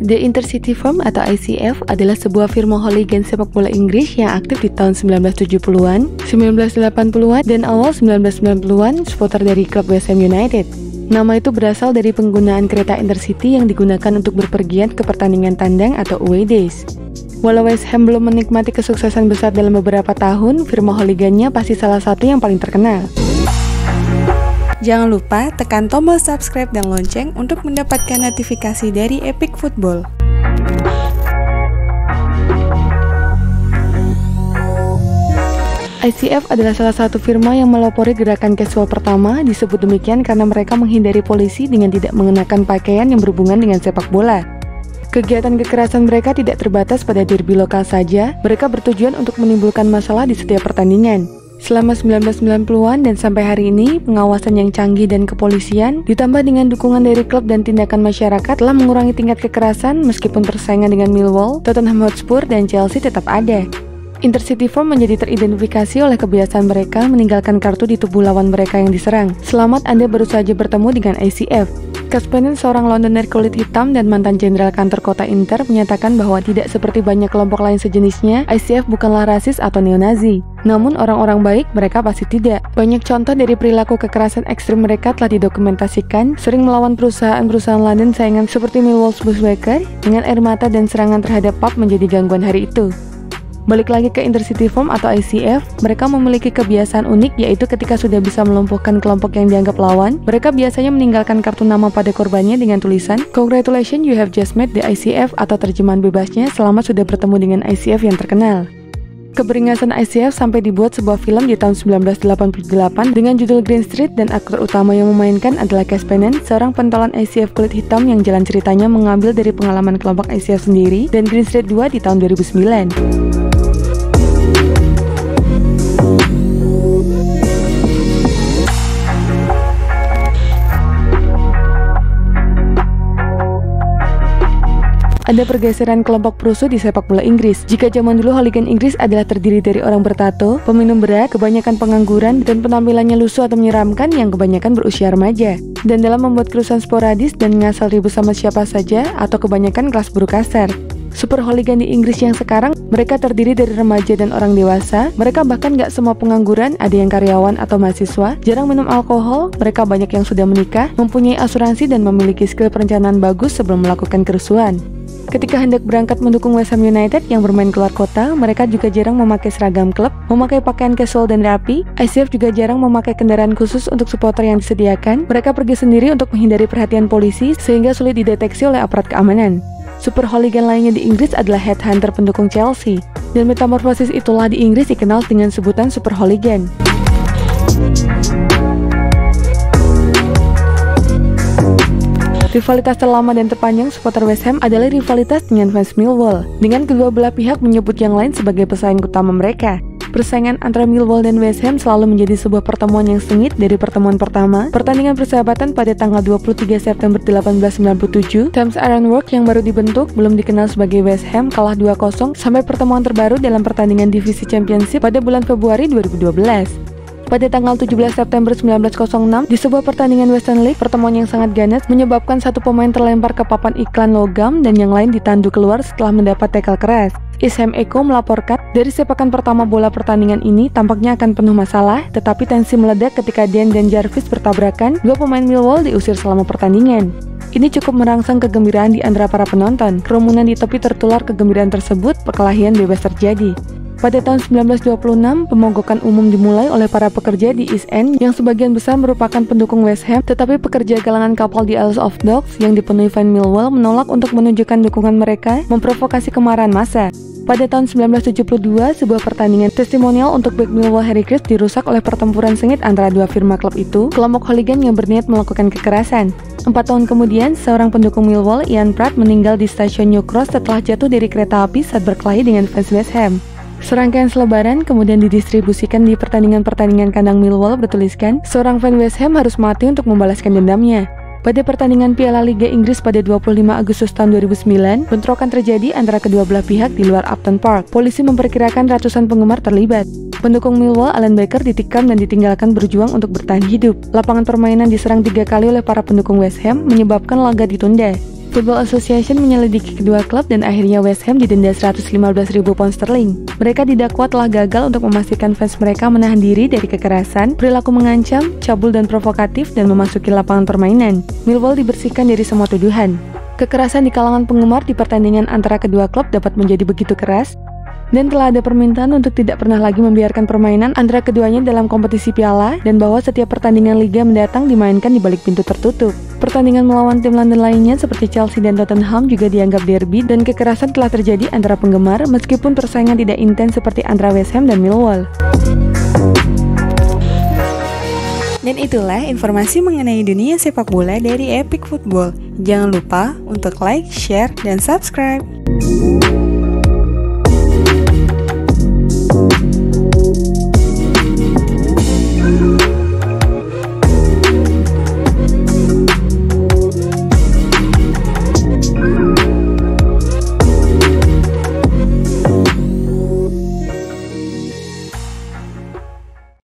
The Intercity Firm atau ICF adalah sebuah firma hooligan sepak bola Inggris yang aktif di tahun 1970-an, 1980-an, dan awal 1990-an supporter dari klub West Ham United. Nama itu berasal dari penggunaan kereta Intercity yang digunakan untuk berpergian ke pertandingan tandang atau away days. Walau West Ham belum menikmati kesuksesan besar dalam beberapa tahun, firma hooligannya pasti salah satu yang paling terkenal. Jangan lupa tekan tombol subscribe dan lonceng untuk mendapatkan notifikasi dari Epic Football. ICF adalah salah satu firma yang melopori gerakan casual pertama, disebut demikian karena mereka menghindari polisi dengan tidak mengenakan pakaian yang berhubungan dengan sepak bola. Kegiatan kekerasan mereka tidak terbatas pada derby lokal saja, mereka bertujuan untuk menimbulkan masalah di setiap pertandingan. Selama 1990-an dan sampai hari ini, pengawasan yang canggih dan kepolisian, ditambah dengan dukungan dari klub dan tindakan masyarakat telah mengurangi tingkat kekerasan meskipun persaingan dengan Millwall, Tottenham Hotspur, dan Chelsea tetap ada. Intercity Firm menjadi teridentifikasi oleh kebiasaan mereka meninggalkan kartu di tubuh lawan mereka yang diserang. Selamat, Anda baru saja bertemu dengan ICF. Kaspanen, seorang Londoner kulit hitam dan mantan jenderal kantor kota Inter, menyatakan bahwa tidak seperti banyak kelompok lain sejenisnya, ICF bukanlah rasis atau neo-Nazi. Namun orang-orang baik mereka pasti tidak. Banyak contoh dari perilaku kekerasan ekstrim mereka telah didokumentasikan, sering melawan perusahaan-perusahaan London saingan seperti Millwall's Bushwhacker, dengan air mata dan serangan terhadap pub menjadi gangguan hari itu. Balik lagi ke Intercity Firm atau ICF, mereka memiliki kebiasaan unik yaitu ketika sudah bisa melumpuhkan kelompok yang dianggap lawan, mereka biasanya meninggalkan kartu nama pada korbannya dengan tulisan "Congratulations, you have just met the ICF" atau terjemahan bebasnya, selamat sudah bertemu dengan ICF yang terkenal. Keberingasan ICF sampai dibuat sebuah film di tahun 1988 dengan judul Green Street dan aktor utama yang memainkan adalah Kaspanen, seorang pentolan ICF kulit hitam yang jalan ceritanya mengambil dari pengalaman kelompok ICF sendiri, dan Green Street 2 di tahun 2009. Ada pergeseran kelompok perusuh di sepak bola Inggris. Jika zaman dulu hooligan Inggris adalah terdiri dari orang bertato, peminum berat, kebanyakan pengangguran, dan penampilannya lusuh atau menyeramkan yang kebanyakan berusia remaja. Dan dalam membuat kerusuhan sporadis dan ngasal ribut sama siapa saja, atau kebanyakan kelas buruk kasar. Super hooligan di Inggris yang sekarang, mereka terdiri dari remaja dan orang dewasa. Mereka bahkan gak semua pengangguran, ada yang karyawan atau mahasiswa, jarang minum alkohol, mereka banyak yang sudah menikah, mempunyai asuransi dan memiliki skill perencanaan bagus sebelum melakukan kerusuhan. Ketika hendak berangkat mendukung West Ham United yang bermain keluar kota, mereka juga jarang memakai seragam klub, memakai pakaian casual dan rapi. ICF juga jarang memakai kendaraan khusus untuk supporter yang disediakan. Mereka pergi sendiri untuk menghindari perhatian polisi sehingga sulit dideteksi oleh aparat keamanan. Super hooligan lainnya di Inggris adalah headhunter pendukung Chelsea. Dan metamorfosis itulah di Inggris dikenal dengan sebutan super hooligan. Rivalitas terlama dan terpanjang supporter West Ham adalah rivalitas dengan fans Millwall, dengan kedua belah pihak menyebut yang lain sebagai pesaing utama mereka. Persaingan antara Millwall dan West Ham selalu menjadi sebuah pertemuan yang sengit dari pertemuan pertama, pertandingan persahabatan pada tanggal 23 September 1897, Thames Iron Works yang baru dibentuk, belum dikenal sebagai West Ham, kalah 2-0, sampai pertemuan terbaru dalam pertandingan divisi Championship pada bulan Februari 2012. Pada tanggal 17 September 1906, di sebuah pertandingan Western League, pertemuan yang sangat ganas menyebabkan satu pemain terlempar ke papan iklan logam dan yang lain ditandu keluar setelah mendapat tackle keras. Isham Eko melaporkan, dari sepakan pertama bola pertandingan ini tampaknya akan penuh masalah, tetapi tensi meledak ketika Dan dan Jarvis bertabrakan, dua pemain Millwall diusir selama pertandingan. Ini cukup merangsang kegembiraan di antara para penonton. Kerumunan di tepi tertular kegembiraan tersebut, perkelahian bebas terjadi. Pada tahun 1926, pemogokan umum dimulai oleh para pekerja di East End yang sebagian besar merupakan pendukung West Ham, tetapi pekerja galangan kapal di Isle of Dogs yang dipenuhi fan Millwall menolak untuk menunjukkan dukungan mereka, memprovokasi kemarahan massa. Pada tahun 1972, sebuah pertandingan testimonial untuk bek Millwall Harry Chris dirusak oleh pertempuran sengit antara dua firma klub itu, kelompok hooligan yang berniat melakukan kekerasan. 4 tahun kemudian, seorang pendukung Millwall, Ian Pratt, meninggal di stasiun New Cross setelah jatuh dari kereta api saat berkelahi dengan fans West Ham. Serangkaian selebaran kemudian didistribusikan di pertandingan-pertandingan kandang Millwall bertuliskan, seorang fan West Ham harus mati untuk membalaskan dendamnya. Pada pertandingan Piala Liga Inggris pada 25 Agustus tahun 2009, bentrokan terjadi antara kedua belah pihak di luar Upton Park. Polisi memperkirakan ratusan penggemar terlibat. Pendukung Millwall, Alan Baker, ditikam dan ditinggalkan berjuang untuk bertahan hidup. Lapangan permainan diserang 3 kali oleh para pendukung West Ham, menyebabkan laga ditunda. Football Association menyelidiki kedua klub dan akhirnya West Ham didenda 115.000 pound sterling. Mereka didakwa telah gagal untuk memastikan fans mereka menahan diri dari kekerasan, perilaku mengancam, cabul dan provokatif, dan memasuki lapangan permainan. Millwall dibersihkan dari semua tuduhan. Kekerasan di kalangan penggemar di pertandingan antara kedua klub dapat menjadi begitu keras, dan telah ada permintaan untuk tidak pernah lagi membiarkan permainan antara keduanya dalam kompetisi piala, dan bahwa setiap pertandingan liga mendatang dimainkan di balik pintu tertutup. Pertandingan melawan tim London lainnya seperti Chelsea dan Tottenham juga dianggap derby, dan kekerasan telah terjadi antara penggemar meskipun persaingan tidak intens seperti antara West Ham dan Millwall. Dan itulah informasi mengenai dunia sepak bola dari Epic Football. Jangan lupa untuk like, share, dan subscribe.